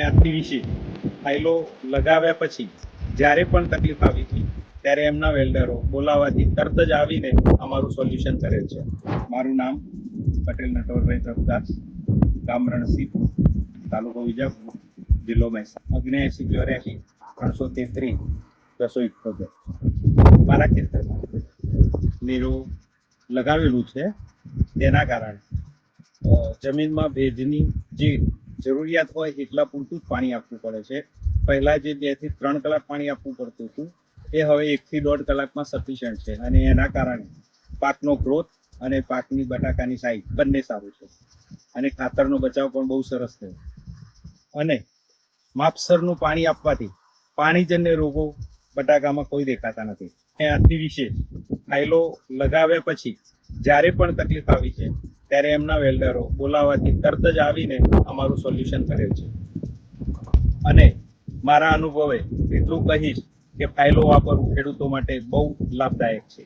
અતિ વિશે ફાઇલો લગાવ્યા પછી જ્યારે પણ તકલીફ આવી હતી ત્યારે એમના વેલ્ડરો બોલાવવાથી તરત જ આવીને અમારું સોલ્યુશન કરેલ છે. મારું નામ પટેલ નટવરભાઈ પ્રભુદાસ, ગામ રણસીપ, તાલુકો વિજાપુર, જિલ્લો મહેસાણા. 7984 333 મારા ખેતરમાં નીરું લગાવેલું છે. તેના કારણે જમીનમાં ભેજની જે જરૂરિયાત હોય એટલા પૂરતું જ પાણી આપવું પડે છે. પહેલા જે 2 થી 3 કલાક પાણી આપવું પડતું હતું એ હવે 1 થી 1.5 કલાકમાં સફિશિયન્ટ છે અને એના કારણે પાકનો ગ્રોથ અને પાકની બટાકાની સાઈઝ બંને સારું છે અને ખાતરનો બચાવ પણ બહુ સરસ થયો. અને માપસરનું પાણી આપવાથી પાણીજન્ય રોગો બટાકામાં કોઈ દેખાતા નથી. અતિ વિશેષ ફાઇલો લગાવ્યા પછી જ્યારે પણ તકલીફ આવી છે ત્યારે એમના વેલ્ડરો બોલાવવાથી તરત જ આવીને અમારું સોલ્યુશન કરેલ છે. અને મારા અનુભવે એટલું કહીશ કે ફાઇલો વાપરવું ખેડૂતો માટે બહુ લાભદાયક છે.